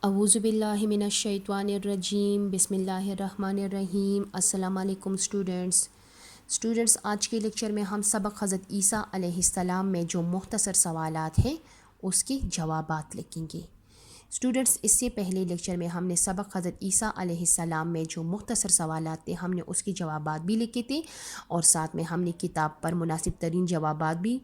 اعوذ باللہ من الشیطان الرجیم، بسم اللہ الرحمن الرحیم۔ السلام علیکم اسٹوڈنٹس، آج کے لیکچر میں ہم سبق حضرت عیسیٰ علیہ السلام میں جو مختصر سوالات ہیں اس کے جوابات لکھیں گے۔ اسٹوڈنٹس، اس سے پہلے لیکچر میں ہم نے سبق حضرت عیسیٰ علیہ السلام میں جو مختصر سوالات تھے ہم نے اس کے جوابات بھی لکھے تھے، اور ساتھ میں ہم نے کتاب پر مناسب ترین جوابات بھی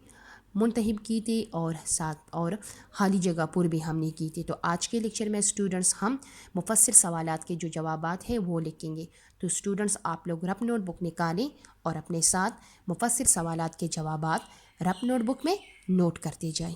منتخب کی تھی، اور خالی جگہ پر بھی ہم نے کی تھی۔ تو آج کے لیکچر میں اسٹوڈنٹس ہم مفصل سوالات کے جو جوابات ہیں وہ لکھیں گے۔ تو اسٹوڈنٹس، آپ لوگ رف نوٹ بک نکالیں اور اپنے ساتھ مفصل سوالات کے جوابات رف نوٹ بک میں نوٹ کرتے جائیں۔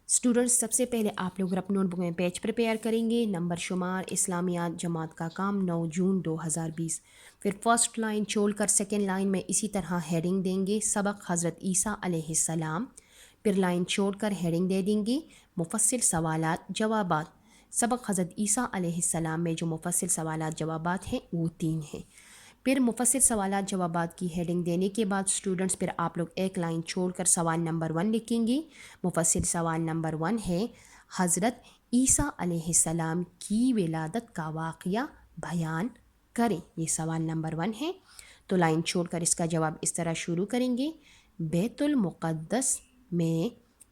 اسٹوڈنٹس، سب سے پہلے آپ لوگ رف نوٹ بک میں پیج پریپیئر کریں گے۔ نمبر شمار اسلامیات جماعت کا کام 9 جون 2020۔ پھر فرسٹ لائن چھوڑ کر سیکنڈ لائن میں اسی طرح ہیڈنگ دیں گے، سبق حضرت عیسیٰ علیہ السلام۔ پھر لائن چھوڑ کر ہیڈنگ دے دیں گے، مفصل سوالات جوابات۔ سبق حضرت عیسیٰ علیہ السلام میں جو مفصل سوالات جوابات ہیں وہ 3 ہیں۔ پھر مفصل سوالات جوابات کی ہیڈنگ دینے کے بعد اسٹوڈنٹس پھر آپ لوگ ایک لائن چھوڑ کر سوال نمبر 1 لکھیں گے۔ مفصل سوال نمبر 1 ہے، حضرت عیسیٰ علیہ السلام کی ولادت کا واقعہ بیان کریں۔ یہ سوال نمبر 1 ہے۔ تو لائن چھوڑ کر اس کا جواب اس طرح شروع کریں گے، بیت المقدس میں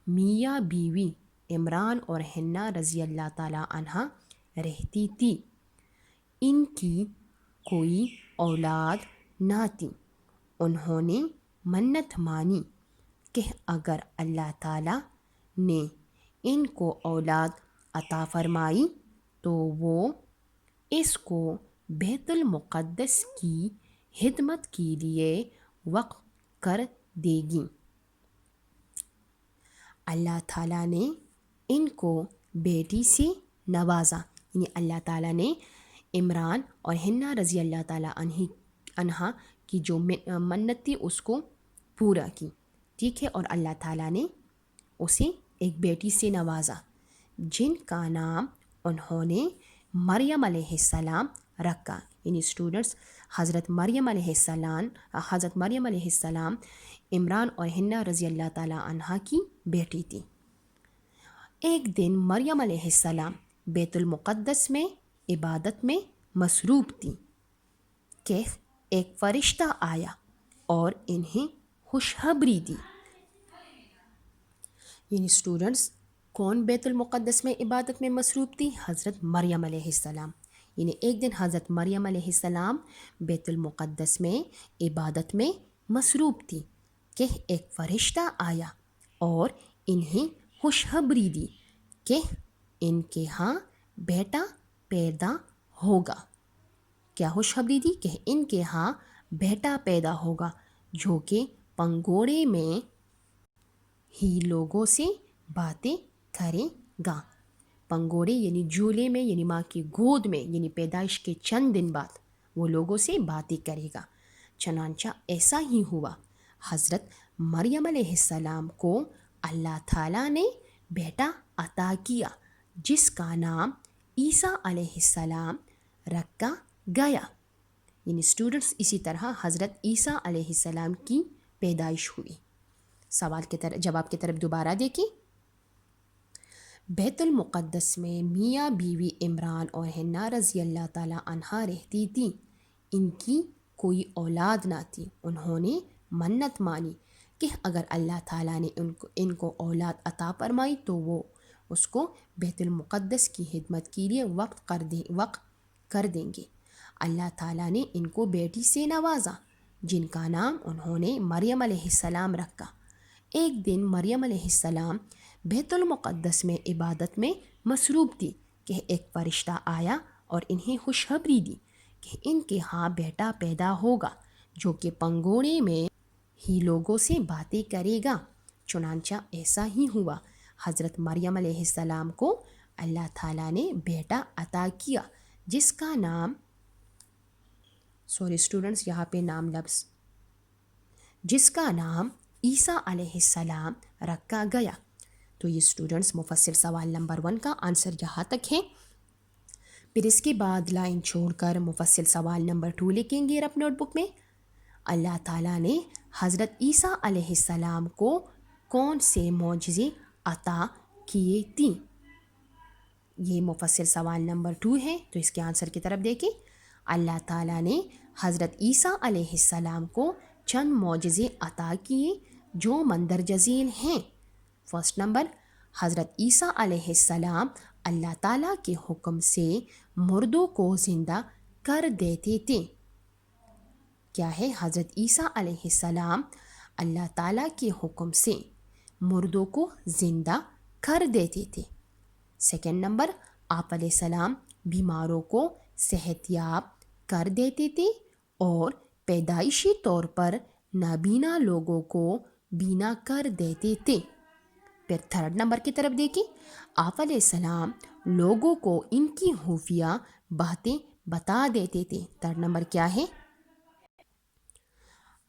میاں بیوی عمران اور حنہ رضی اللہ تعالیٰ عنہ رہتی تھی۔ ان کی کوئی اولاد نہ تھی۔ انہوں نے منت مانی کہ اگر اللہ تعالیٰ نے ان کو اولاد عطا فرمائی تو وہ اس کو بیت المقدس کی خدمت کے لیے وقف کر دے گی۔ اللہ تعالیٰ نے ان کو بیٹی سے نوازا، یعنی اللہ تعالیٰ نے عمران اور حنہ رضی اللہ تعالیٰ عنہ کی جو منت تھی اس کو پورا کی، ٹھیک ہے، اور اللہ تعالیٰ نے اسے ایک بیٹی سے نوازا جن کا نام انہوں نے مریم علیہ السلام رکھا۔ یعنی اسٹوڈنٹس، حضرت مریم علیہ السلام عمران اور حنہ رضی اللہ تعالیٰ عنہ کی بیٹی تھی۔ ایک دن مریم علیہ السلام بیت المقدس میں عبادت میں مصروف تھی کہ ایک فرشتہ آیا اور انہیں خوشخبری دی۔ یعنی اسٹوڈنٹس، کون بیت المقدس میں عبادت میں مصروف تھی؟ حضرت مریم علیہ السلام۔ یعنی ایک دن حضرت مریم علیہ السلام بیت المقدس میں عبادت میں مصروف تھی کہ ایک فرشتہ آیا اور انہیں خوشخبری دی کہ ان کے ہاں بیٹا پیدا ہوگا۔ کیا خوشخبری دی؟ کہ ان کے ہاں بیٹا پیدا ہوگا جو کہ پنگوڑے میں ہی لوگوں سے باتیں کرے گا۔ پنگوڑے یعنی جھولے میں، یعنی ماں کی گود میں، یعنی پیدائش کے چند دن بعد وہ لوگوں سے باتیں کرے گا۔ چنانچہ ایسا ہی ہوا، حضرت مریم علیہ السلام کو اللہ تعالیٰ نے بیٹا عطا کیا جس کا نام عیسیٰ علیہ السلام رکھا گیا۔ یعنی اسٹوڈنٹس، اسی طرح حضرت عیسیٰ علیہ السلام کی پیدائش ہوئی۔ سوال کی طرف جواب کی طرف دوبارہ دیکھیں۔ بیت المقدس میں میاں بیوی عمران اور حنہ رضی اللہ تعالیٰ عنہ رہتی تھی۔ ان کی کوئی اولاد نہ تھی۔ انہوں نے منت مانی کہ اگر اللہ تعالیٰ نے ان کو اولاد عطا فرمائی تو وہ اس کو بیت المقدس کی خدمت کے لیے وقف کر دیں گے۔ اللہ تعالیٰ نے ان کو بیٹی سے نوازا جن کا نام انہوں نے مریم علیہ السلام رکھا۔ ایک دن مریم علیہ السلام بیت المقدس میں عبادت میں مصروف تھی کہ ایک فرشتہ آیا اور انہیں خوشخبری دی کہ ان کے ہاں بیٹا پیدا ہوگا جو کہ پنگوڑے میں ہی لوگوں سے باتیں کرے گا۔ چنانچہ ایسا ہی ہوا، حضرت مریم علیہ السلام کو اللہ تعالیٰ نے بیٹا عطا کیا جس کا نام اسٹوڈنٹس یہاں پہ جس کا نام عیسیٰ علیہ السلام رکھا گیا۔ تو یہ اسٹوڈنٹس مفصل سوال نمبر 1 کا آنسر یہاں تک ہے۔ پھر اس کے بعد لائن چھوڑ کر مفصل سوال نمبر 2 لکھیں گے اپنے نوٹ بک میں۔ اللہ تعالیٰ نے حضرت عیسیٰ علیہ السلام کو کون سے معجزے عطا کیے تھے؟ یہ مفصل سوال نمبر 2 ہے، تو اس کے آنسر کی طرف دیکھیں۔ اللہ تعالیٰ نے حضرت عیسیٰ علیہ السلام کو چند معجزے عطا کیے جو مندرجہ ذیل ہیں۔ فرسٹ نمبر، حضرت عیسیٰ علیہ السلام اللہ تعالیٰ کے حکم سے مردوں کو زندہ کر دیتے تھے۔ کیا ہے؟ حضرت عیسیٰ علیہ السلام اللہ تعالیٰ کے حکم سے مردوں کو زندہ کر دیتے تھے۔ سیکنڈ نمبر، آپ علیہ السلام بیماروں کو صحت یاب کر دیتے تھے اور پیدائشی طور پر نابینا لوگوں کو بینا کر دیتے تھے۔ پھر تھرڈ نمبر کی طرف دیکھیں، آپ علیہ السلام لوگوں کو ان کی خفیہ باتیں بتا دیتے تھے۔ تھرڈ نمبر کیا ہے؟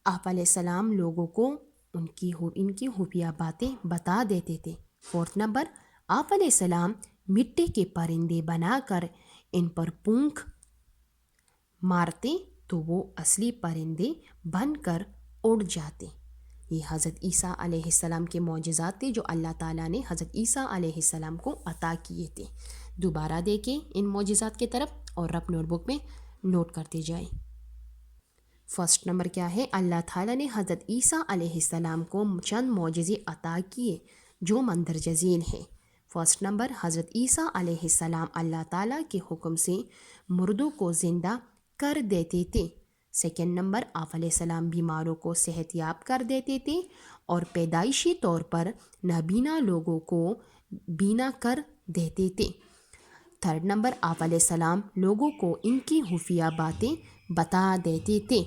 آپ علیہ السلام لوگوں کو ان کی خفیہ باتیں بتا دیتے تھے۔ فورتھ نمبر، آپ علیہ السلام مٹی کے پرندے بنا کر ان پر پونکھ مارتے تو وہ اصلی پرندے بن کر اڑ جاتے۔ یہ حضرت عیسیٰ علیہ السلام کے معجزات تھے جو اللہ تعالیٰ نے حضرت عیسیٰ علیہ السلام کو عطا کیے تھے۔ دوبارہ دیکھیں ان معجزات کی طرف اور رف نوٹ بک میں نوٹ کرتے جائیں۔ فرسٹ نمبر کیا ہے؟ اللہ تعالیٰ نے حضرت عیسیٰ علیہ السلام کو چند معجزے عطا کیے جو مندرجہ ذیل ہیں۔ فرسٹ نمبر، حضرت عیسیٰ علیہ السلام اللہ تعالیٰ کے حکم سے مردوں کو زندہ کر دیتے تھے۔ سیکنڈ نمبر، آپ علیہ السلام بیماروں کو صحت یاب کر دیتے تھے اور پیدائشی طور پر نابینا لوگوں کو بینا کر دیتے تھے۔ تھرڈ نمبر، آپ علیہ السلام لوگوں کو ان کی خفیہ باتیں بتا دیتے تھے۔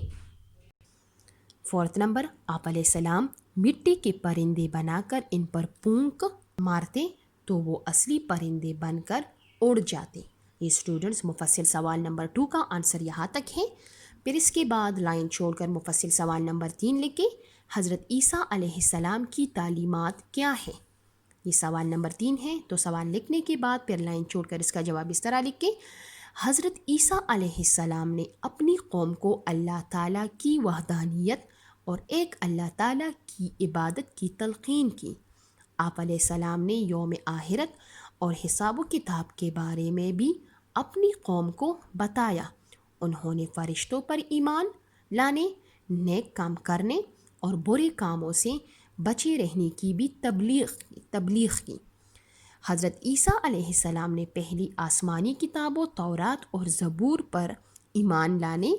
فورتھ نمبر، آپ علیہ السلام مٹی کے پرندے بنا کر ان پر پونک مارتے تو وہ اصلی پرندے بن کر اڑ جاتے۔ یہ اسٹوڈنٹس مفصل سوال نمبر 2 کا آنسر یہاں تک ہے۔ پھر اس کے بعد لائن چھوڑ کر مفصل سوال نمبر 3 لکھیں، حضرت عیسیٰ علیہ السلام کی تعلیمات کیا ہے؟ یہ سوال نمبر 3 ہے، تو سوال لکھنے کے بعد پھر لائن چھوڑ کر اس کا جواب اس طرح لکھیں۔ حضرت عیسیٰ علیہ السلام نے اپنی قوم کو اللہ تعالیٰ کی وحدانیت اور ایک اللہ تعالیٰ کی عبادت کی تلقین کی۔ آپ علیہ السلام نے یوم آخرت اور حساب و کتاب کے بارے میں بھی اپنی قوم کو بتایا۔ انہوں نے فرشتوں پر ایمان لانے، نیک کام کرنے اور برے کاموں سے بچے رہنے کی بھی تبلیغ کی۔ حضرت عیسیٰ علیہ السلام نے پہلی آسمانی کتابوں تورات اور زبور پر ایمان لانے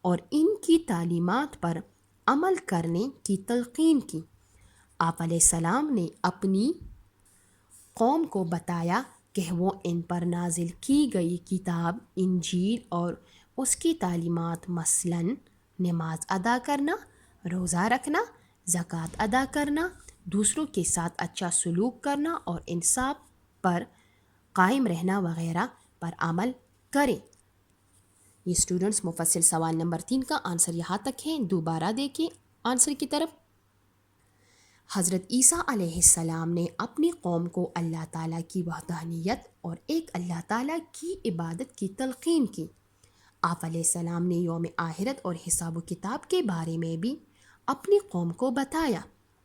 اور ان کی تعلیمات پر عمل کرنے کی تلقین کی۔ آپ علیہ السلام نے اپنی قوم کو بتایا کہ وہ ان پر نازل کی گئی کتاب انجیل اور اس کی تعلیمات مثلاً نماز ادا کرنا، روزہ رکھنا، زکوٰۃ ادا کرنا، دوسروں کے ساتھ اچھا سلوک کرنا اور انصاف پر قائم رہنا وغیرہ پر عمل کریں۔ یہ اسٹوڈنٹس مفصل سوال نمبر 3 کا آنسر یہاں تک ہے۔ دوبارہ دیکھیں آنسر کی طرف۔ حضرت عیسیٰ علیہ السلام نے اپنی قوم کو اللہ تعالیٰ کی وحدانیت اور ایک اللہ تعالیٰ کی عبادت کی تلقین کی۔ آپ علیہ السلام نے یوم آخرت اور حساب و کتاب کے بارے میں بھی اپنی قوم کو بتایا۔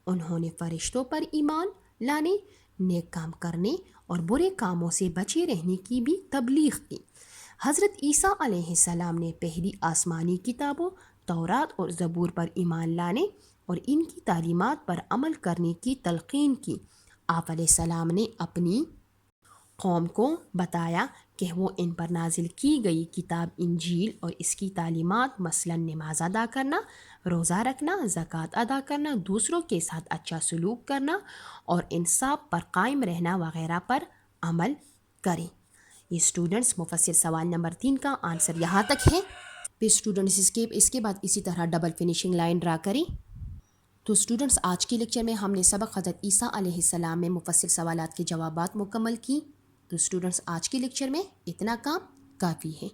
انہوں نے فرشتوں پر ایمان لانے، نیک کام کرنے اور برے کاموں سے بچے رہنے کی بھی تبلیغ کی۔ حضرت عیسیٰ علیہ السلام نے پہلی آسمانی کتابوں تورات اور زبور پر ایمان لانے اور ان کی تعلیمات پر عمل کرنے کی تلقین کی۔ آپ علیہ السلام نے اپنی قوم کو بتایا کہ وہ ان پر نازل کی گئی کتاب انجیل اور اس کی تعلیمات مثلاً نماز ادا کرنا، روزہ رکھنا، زکوٰۃ ادا کرنا، دوسروں کے ساتھ اچھا سلوک کرنا اور انصاف پر قائم رہنا وغیرہ پر عمل کریں۔ یہ اسٹوڈنٹس مفصل سوال نمبر 3 کا آنسر یہاں تک ہے۔ پھر اسٹوڈنٹس اس کے بعد اسی طرح ڈبل فنیشنگ لائن ڈرا کریں۔ تو اسٹوڈنٹس آج کے لیکچر میں ہم نے سبق حضرت عیسیٰ علیہ السلام میں مفصل سوالات کے جوابات مکمل کی۔ تو اسٹوڈنٹس آج کے لیکچر میں اتنا کام کافی ہے۔